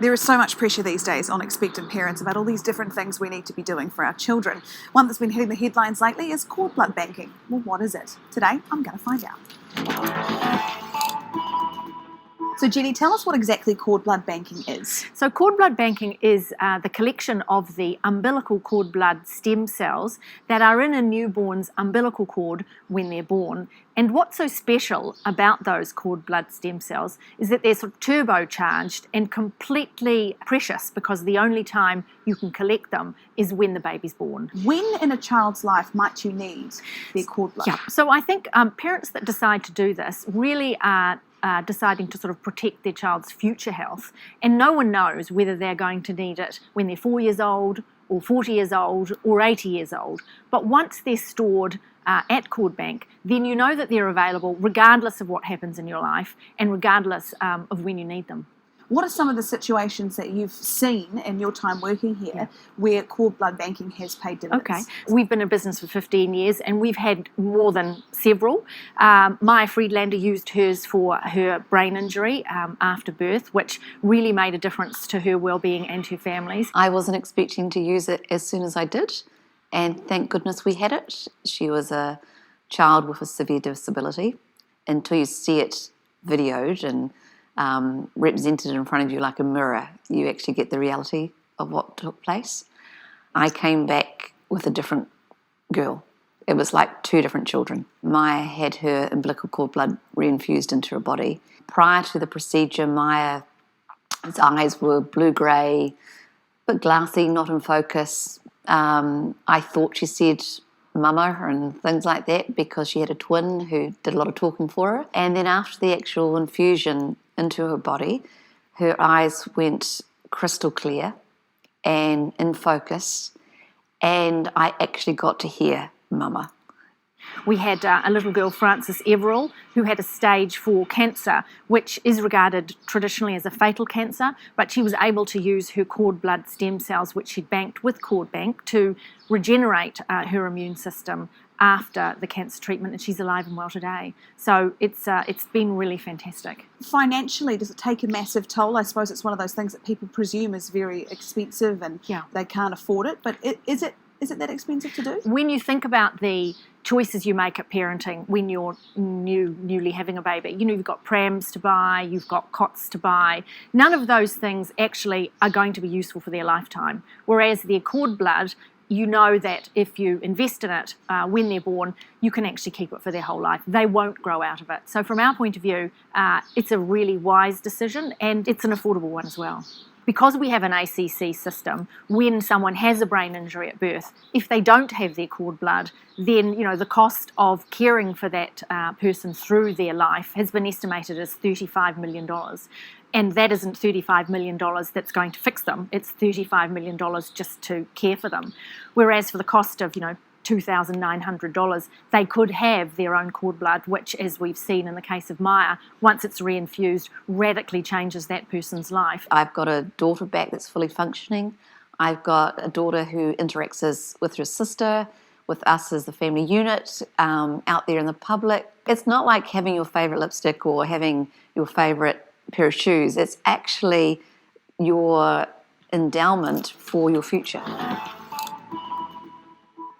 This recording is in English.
There is so much pressure these days on expectant parents about all these different things we need to be doing for our children. One that's been hitting the headlines lately is cord blood banking. Well, what is it? Today, I'm going to find out. So Jenny, tell us what exactly cord blood banking is. So cord blood banking is the collection of the umbilical cord blood stem cells that are in a newborn's umbilical cord when they're born. And what's so special about those cord blood stem cells is that they're sort of turbocharged and completely precious, because the only time you can collect them is when the baby's born. When in a child's life might you need their cord blood? Yeah. So I think parents that decide to do this really are deciding to sort of protect their child's future health, and no one knows whether they're going to need it when they're 4 years old or 40 years old or 80 years old. But once they're stored at Cord Bank, then you know that they're available regardless of what happens in your life and regardless of when you need them. What are some of the situations that you've seen in your time working here where cord blood banking has paid dividends? Okay, we've been in business for 15 years and we've had more than several. Maya Friedlander used hers for her brain injury after birth, which really made a difference to her well-being and her family's. I wasn't expecting to use it as soon as I did, and thank goodness we had it. She was a child with a severe disability. Until you see it videoed and represented in front of you like a mirror, you actually get the reality of what took place. I came back with a different girl. It was like two different children. Maya had her umbilical cord blood reinfused into her body. Prior to the procedure, Maya's eyes were blue-grey, but glassy, not in focus. I thought she said mama and things like that because she had a twin who did a lot of talking for her. And then after the actual infusion into her body, her eyes went crystal clear and in focus, and I actually got to hear mama. We had a little girl, Frances Everall, who had a stage 4 cancer, which is regarded traditionally as a fatal cancer, but she was able to use her cord blood stem cells, which she'd banked with Cord Bank, to regenerate her immune system after the cancer treatment, and she's alive and well today. So it's been really fantastic. Financially, does it take a massive toll? I suppose it's one of those things that people presume is very expensive and they can't afford it, but is it that expensive to do? When you think about the choices you make at parenting when you're newly having a baby, you've got prams to buy, you've got cots to buy. None of those things actually are going to be useful for their lifetime. Whereas their cord blood, you know that if you invest in it when they're born, you can actually keep it for their whole life. They won't grow out of it. So from our point of view, it's a really wise decision, and it's an affordable one as well. Because we have an ACC system, when someone has a brain injury at birth, if they don't have their cord blood, then the cost of caring for that person through their life has been estimated as $35 million. And that isn't $35 million that's going to fix them. It's $35 million just to care for them. Whereas for the cost of, $2,900, they could have their own cord blood, which, as we've seen in the case of Maya, once it's reinfused, radically changes that person's life. I've got a daughter back that's fully functioning. I've got a daughter who interacts with her sister, with us as the family unit, out there in the public. It's not like having your favourite lipstick or having your favourite pair of shoes. It's actually your endowment for your future.